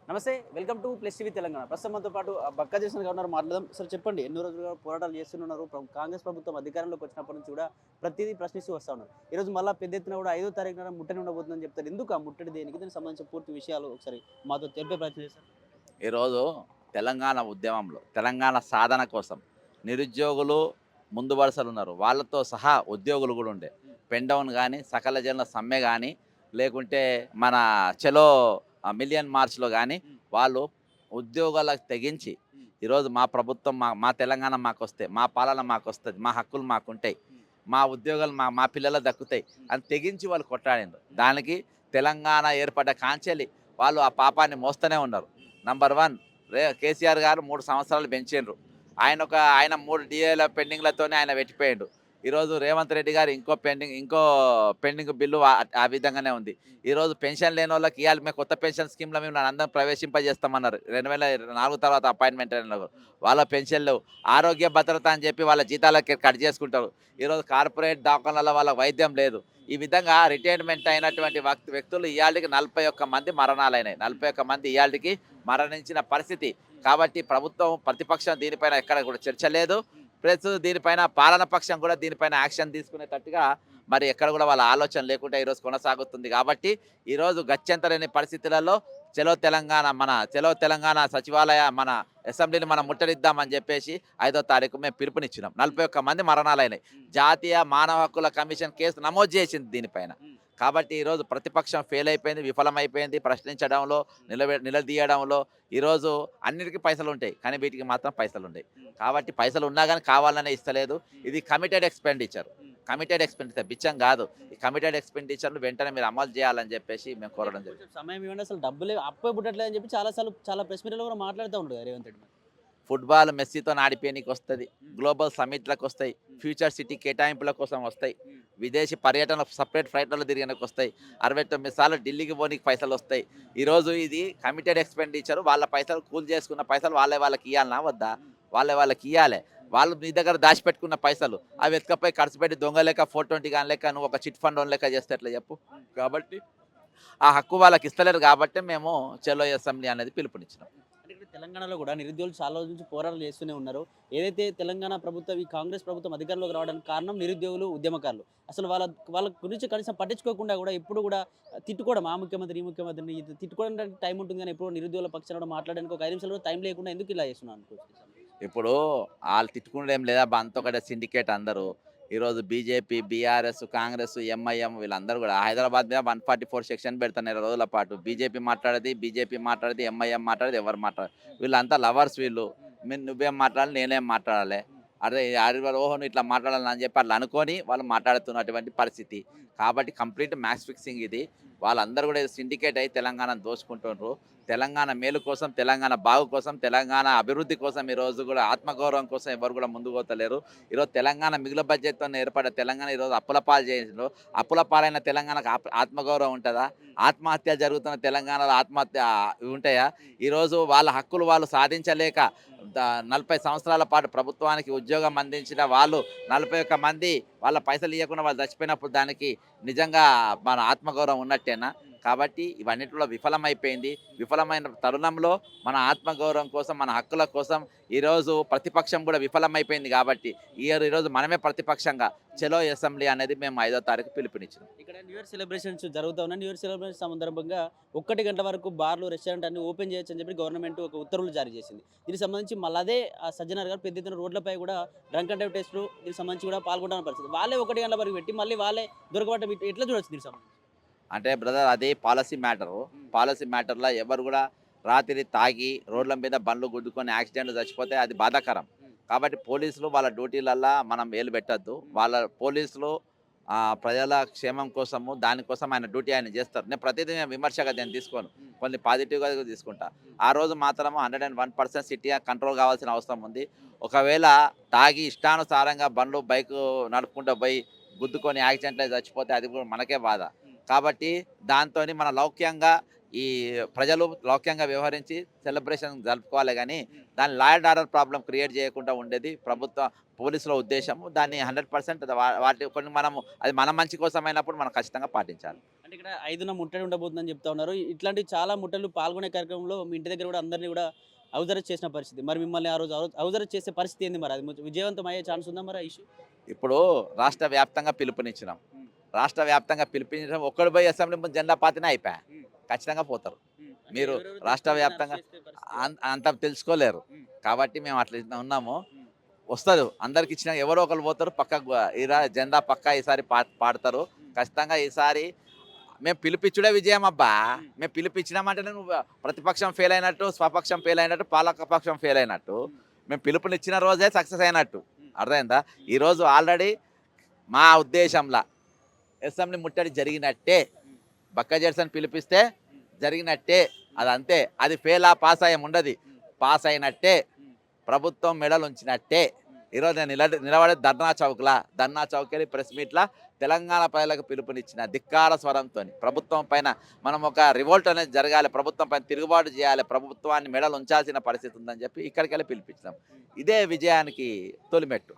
నమస్తే. Welcome to plus TV Telangana. ప్రస్తుతం మనతో పాటు బక్కా చేసిన గవర్నర్ మాట్లాడదాం. సార్ చెప్పండి, ఎన్నో రోజులుగా పోరాటాలు చేస్తున్నారు. కాంగ్రెస్ ప్రభుత్వం అధికారంలోకి వచ్చినప్పటి నుంచి కూడా ప్రతిదీ ప్రశ్నిస్తూ వస్తా ఉన్నారు. ఈరోజు మళ్ళా పెద్ద ఎత్తున కూడా 5వ తారీఖున ముట్టడి ఉండబోతుందని చెప్తారు. ఎందుకు ఆ ముట్టడి దేనికి? దానికి సంబంధించిన పూర్తి విషయాలు ఒకసారి మాతో తెలిపే ప్రయత్నం చేస్తారు. ఈరోజు తెలంగాణ ఉద్యమంలో తెలంగాణ సాధన కోసం నిరుద్యోగులు ముందు వరుసలు ఉన్నారు. వాళ్ళతో సహా ఉద్యోగులు కూడా ఉండే పెన్ డౌన్ కానీ సకల జనుల సమ్మె కానీ లేకుంటే మన చలో మిలియన్ మార్చ్లో కానీ వాళ్ళు ఉద్యోగాలకు తెగించి ఈరోజు మా ప్రభుత్వం మా మా తెలంగాణ మాకు వస్తే మా పాలన మాకు వస్తుంది, మా హక్కులు మాకు ఉంటాయి, మా ఉద్యోగాలు మా మా పిల్లలు దక్కుతాయి అని తెగించి వాళ్ళు కొట్లాడిండ్రు. దానికి తెలంగాణ ఏర్పడ్డ కాంచెలి వాళ్ళు ఆ పాపాన్ని మోస్తూనే ఉన్నారు. నంబర్ వన్, కేసీఆర్ గారు 3 సంవత్సరాలు పెంచిండ్రు. ఆయన 3 DAల పెండింగ్లతోనే ఆయన పెట్టిపోయిండు. ఈరోజు రేవంత్ రెడ్డి గారు ఇంకో పెండింగ్ బిల్లు ఆ విధంగానే ఉంది. ఈరోజు పెన్షన్ లేని వాళ్ళకి ఇవాళ మేము కొత్త పెన్షన్ స్కీమ్లో మేము అందరం ప్రవేశింపజేస్తామన్నారు. 2004 తర్వాత అపాయింట్మెంట్ అయిన వాళ్ళ పెన్షన్లు, ఆరోగ్య భద్రత అని చెప్పి వాళ్ళ జీతాలకి కట్ చేసుకుంటారు. ఈరోజు కార్పొరేట్ దవాఖానాల వాళ్ళ వైద్యం లేదు. ఈ విధంగా రిటైర్మెంట్ అయినటువంటి వ్యక్తులు ఇవాళకి 41 మంది మరణాలైనాయి. 41 మంది ఇవాళకి మరణించిన పరిస్థితి. కాబట్టి ప్రభుత్వం ప్రతిపక్షం దీనిపైన ఎక్కడ కూడా చర్చ లేదు. ప్లస్ దీనిపైన పాలన పక్షం కూడా దీనిపైన యాక్షన్ తీసుకునేటట్టుగా మరి ఎక్కడ కూడా వాళ్ళ ఆలోచన లేకుండా ఈరోజు కొనసాగుతుంది. కాబట్టి ఈరోజు గత్యంతరలేని పరిస్థితులలో చలో తెలంగాణ సచివాలయ మన అసెంబ్లీని మనం ముట్టడిద్దామని చెప్పేసి 5వ తారీఖు మేము పిలుపునిచ్చినాం. 41 మంది మరణాలైనాయి. జాతీయ మానవ హక్కుల కమిషన్ కేసు నమోదు చేసింది దీనిపైన. కాబట్టి ఈరోజు ప్రతిపక్షం ఫెయిల్ అయిపోయింది, విఫలమైపోయింది. ప్రశ్నించడంలో, నిలదీయడంలో ఈరోజు అన్నిటికీ పైసలు ఉంటాయి, కానీ వీటికి మాత్రం పైసలు ఉంటాయి. కాబట్టి పైసలు ఉన్నా కానీ కావాలనే ఇస్తలేదు. ఇది కమిటెడ్ ఎక్స్పెండిచర్ బిచ్చం కాదు. ఈ కమిటెడ్ ఎక్స్పెండిచర్ను వెంటనే మీరు అమలు చేయాలని చెప్పేసి మేము కోరడం జరిగింది. కొంచెం సమయం ఇవ్వండి, అసలు డబ్బులే అప్పే పుట్టట్లేదు అని చెప్పి చాలా ప్రెస్ మీట్లలో కూడా మాట్లాడుతూ ఉంటారు రేవంత్ రెడ్డి. ఫుట్బాల్ మెస్సీతో ఆడిపోయడానికి వస్తుంది, గ్లోబల్ సమిట్లకు వస్తాయి, ఫ్యూచర్ సిటీ కేటాయింపుల కోసం వస్తాయి, విదేశీ పర్యటన సపరేట్ ఫ్లైట్లలో తిరిగడానికి వస్తాయి, 69 సార్లు ఢిల్లీకి పోనీకి పైసలు వస్తాయి. ఈరోజు ఇది కమిటెడ్ ఎక్స్పెండిచర్. వాళ్ళ పైసలు కూల్ చేసుకున్న పైసలు వాళ్ళకి ఇవ్వాలన్నా వద్దా? వాళ్ళకి ఇవ్వాలి. వాళ్ళు మీ దగ్గర దాచిపెట్టుకున్న పైసలు అవి ఎత్తుకపోయి ఖర్చు పెట్టి దొంగ లెక్క 420 కానీ లెక్క నువ్వు ఒక చిట్ ఫండ్ లెక్క చేస్తే ఎట్లా చెప్పు? కాబట్టి ఆ హక్కు వాళ్ళకి ఇస్తలేరు. కాబట్టి మేము చలో అసెంబ్లీ అనేది పిలుపునిచ్చినాం. అంటే ఇక్కడ తెలంగాణలో కూడా నిరుద్యోగులు చాలా రోజుల నుంచి పోరాటాలు చేస్తూనే ఉన్నారు. ఏదైతే తెలంగాణ ప్రభుత్వం, ఈ కాంగ్రెస్ ప్రభుత్వం అధికారంలోకి రావడానికి కారణం నిరుద్యోగులు, ఉద్యమకారులు. అసలు వాళ్ళ గురించి కనీసం పట్టించుకోకుండా కూడా ఎప్పుడు కూడా తిట్టుకోవడం, ఆ ముఖ్యమంత్రి, ఈ ముఖ్యమంత్రిని తిట్టుకోవడానికి టైం ఉంటుంది కానీ ఎప్పుడు నిరుద్యోగుల పక్షాన కూడా మాట్లాడడానికి ఒక 5 నిమిషాలు కూడా టైం లేకుండా ఎందుకు ఇలా చేస్తున్నాను అనుకోవచ్చు. ఇప్పుడు వాళ్ళు తిట్టుకునేది ఏం లేదా, అంతా ఒకటే సిండికేట్ అందరూ. ఈరోజు బీజేపీ, బీఆర్ఎస్, కాంగ్రెస్, ఎంఐఎం వీళ్ళందరూ కూడా హైదరాబాద్ మీద 144 సెక్షన్ పెడతారు 2 రోజుల పాటు. బీజేపీ మాట్లాడేది, ఎంఐఎం మాట్లాడేది, ఎవరు మాట్లాడదు. వీళ్ళంతా లవర్స్ వీళ్ళు. నువ్వేం మాట్లాడాలి, నేనేం మాట్లాడాలి, అదే ఓహో నువ్వు ఇట్లా మాట్లాడాలని అని చెప్పి అట్లా అనుకొని వాళ్ళు మాట్లాడుతున్నటువంటి పరిస్థితి. కాబట్టి కంప్లీట్ మ్యాచ్ ఫిక్సింగ్ ఇది. వాళ్ళందరూ కూడా సిండికేట్ అయి తెలంగాణను దోచుకుంటున్నారు. తెలంగాణ మేలు కోసం, తెలంగాణ బాగు కోసం, తెలంగాణ అభివృద్ధి కోసం ఈరోజు కూడా ఆత్మగౌరవం కోసం ఎవరు కూడా ముందుకు పోతలేరు. ఈరోజు తెలంగాణ మిగులు బడ్జెట్తో ఏర్పడ్డ తెలంగాణ ఈరోజు అప్పుల పాలు చేసిండ్రు. అప్పుల పాలైన తెలంగాణకు ఆత్మగౌరవం ఉంటుందా? ఆత్మహత్య జరుగుతున్న తెలంగాణలో ఆత్మహత్య ఉంటాయా? ఈరోజు వాళ్ళ హక్కులు వాళ్ళు సాధించలేక 40 సంవత్సరాల పాటు ప్రభుత్వానికి ఉద్యోగం అందించిన వాళ్ళు 41 మంది వాళ్ళ పైసలు ఇవ్వకుండా వాళ్ళు చచ్చిపోయినప్పుడు దానికి నిజంగా మన ఆత్మగౌరవం ఉన్నట్టేనా? కాబట్టి ఇవన్నిటిలో విఫలమైపోయింది. విఫలమైన తరుణంలో మన ఆత్మగౌరవం కోసం, మన హక్కుల కోసం ఈరోజు ప్రతిపక్షం కూడా విఫలమైపోయింది. కాబట్టి ఈరోజు మనమే ప్రతిపక్షంగా చలో అసెంబ్లీ అనేది మేము 5వ తారీఖు పిలుపునిచ్చినాం. ఇక్కడ న్యూ ఇయర్ సెలబ్రేషన్స్ జరుగుతూ ఉన్నాయి. న్యూ ఇయర్ సెలబ్రేషన్ సందర్భంగా 1 గంట వరకు బార్లు, రెస్టారెంట్ అన్ని ఓపెన్ చేయొచ్చు అని చెప్పి గవర్నమెంట్ ఒక ఉత్తర్వులు జారీ చేసింది. దీనికి సంబంధించి మళ్ళీ అదే సజ్జనార్ గారు పెద్ద ఎత్తున రోడ్లపై కూడా డ్రంక్ అండ్ డ్రైవ్ టెస్టులు దీనికి సంబంధించి కూడా పాల్గొంటున్న పరిస్థితి. వాళ్ళే 1 గంటల వరకు పెట్టి మళ్ళీ వాళ్ళే దొరకబట్ట ఎట్లా చూడొచ్చు దీనికి సంబంధించి? అంటే బ్రదర్ అది పాలసీ మ్యాటరు. పాలసీ మ్యాటర్లో ఎవరు కూడా రాత్రి తాగి రోడ్ల మీద బండ్లు గుద్దుకొని యాక్సిడెంట్లు చచ్చిపోతే అది బాధాకరం. కాబట్టి పోలీసులు వాళ్ళ డ్యూటీలల్లో మనం వేలు పెట్టద్దు. పోలీసులు ప్రజల క్షేమం కోసము దానికోసం ఆయన డ్యూటీ ఆయన చేస్తారు. నేను ప్రతిదీ విమర్శగా నేను తీసుకోను, కొన్ని పాజిటివ్గా తీసుకుంటా. ఆ రోజు మాత్రము 101% సిటీ కంట్రోల్ కావాల్సిన అవసరం ఉంది. ఒకవేళ తాగి ఇష్టానుసారంగా బైక్ నడుపుకుంటూ పోయి గుద్దుకొని యాక్సిడెంట్లో చచ్చిపోతే అది కూడా మనకే బాధ. కాబట్టి దాంతో మన లౌక్యంగా ఈ ప్రజలు లౌక్యంగా వ్యవహరించి సెలబ్రేషన్ జరుపుకోవాలి కానీ దాని law and order problem create చేయకుండా ఉండేది ప్రభుత్వ పోలీసుల ఉద్దేశం. దాన్ని 100% వాటి కొన్ని మనము అది మన మంచి కోసమైనప్పుడు మనం ఖచ్చితంగా పాటించాలి. అంటే ఇక్కడ 5న ముట్టడి ఉండబోతుందని చెప్తా ఉన్నారు. ఇట్లాంటి చాలా ముట్టడిలు పాల్గొనే కార్యక్రమంలో మీ ఇంటి దగ్గర కూడా అందరిని కూడా హౌస్ అరెస్ట్ చేసిన పరిస్థితి. మరి మిమ్మల్ని ఆ రోజు హౌస్ అరెస్ట్ చేసే పరిస్థితి ఏంది మరి? అది విజయవంతం అయ్యే ఛాన్స్ ఉందా మరి ఆ ఇష్యూ? ఇప్పుడు రాష్ట్ర వ్యాప్తంగా పిలుపునిచ్చినాం. రాష్ట్ర వ్యాప్తంగా పిలిపించడం ఒక్కడు పోయి అసెంబ్లీ ముందు జెండా పాతినా అయిపోయా, ఖచ్చితంగా పోతారు. మీరు రాష్ట్ర వ్యాప్తంగా అంత తెలుసుకోలేరు కాబట్టి మేము అట్లా ఉన్నాము. వస్తారు అందరికి ఇచ్చిన ఎవరో ఒకరు పోతారు పక్కకు జెండా పక్కా ఈసారి పాడతారు ఖచ్చితంగా. ఈసారి మేము పిలిపించుడే విజయం అబ్బా. మేము పిలిపించినామంటే నువ్వు ప్రతిపక్షం ఫెయిల్ అయినట్టు, స్వపక్షం ఫెయిల్ అయినట్టు, పాలకపక్షం ఫెయిల్ అయినట్టు. మేము పిలుపునిచ్చిన రోజే సక్సెస్ అయినట్టు, అర్థమైందా? ఈరోజు ఆల్రెడీ మా ఉద్దేశంలో అసెంబ్లీ ముట్టడి జరిగినట్టే. బక్క జెర్సన్ పిలిపిస్తే జరిగినట్టే, అది అంతే. అది ఫెయిల్ పాస్ అయ్యేం ఉండదు, పాస్ అయినట్టే, ప్రభుత్వం మెడలు ఉంచినట్టే. ఈరోజు నేను నిలబడే ధర్నా చౌక్ వెళ్ళి ప్రెస్ మీట్లా తెలంగాణ ప్రజలకు పిలుపునిచ్చిన ధిక్కార స్వరంతో ప్రభుత్వం పైన మనం ఒక రివోల్ట్ అనేది జరగాలి, ప్రభుత్వం పైన తిరుగుబాటు చేయాలి, ప్రభుత్వాన్ని మెడలు ఉంచాల్సిన పరిస్థితి ఉందని చెప్పి ఇక్కడికి వెళ్ళి పిలిపించినాం. ఇదే విజయానికి తొలిమెట్టు.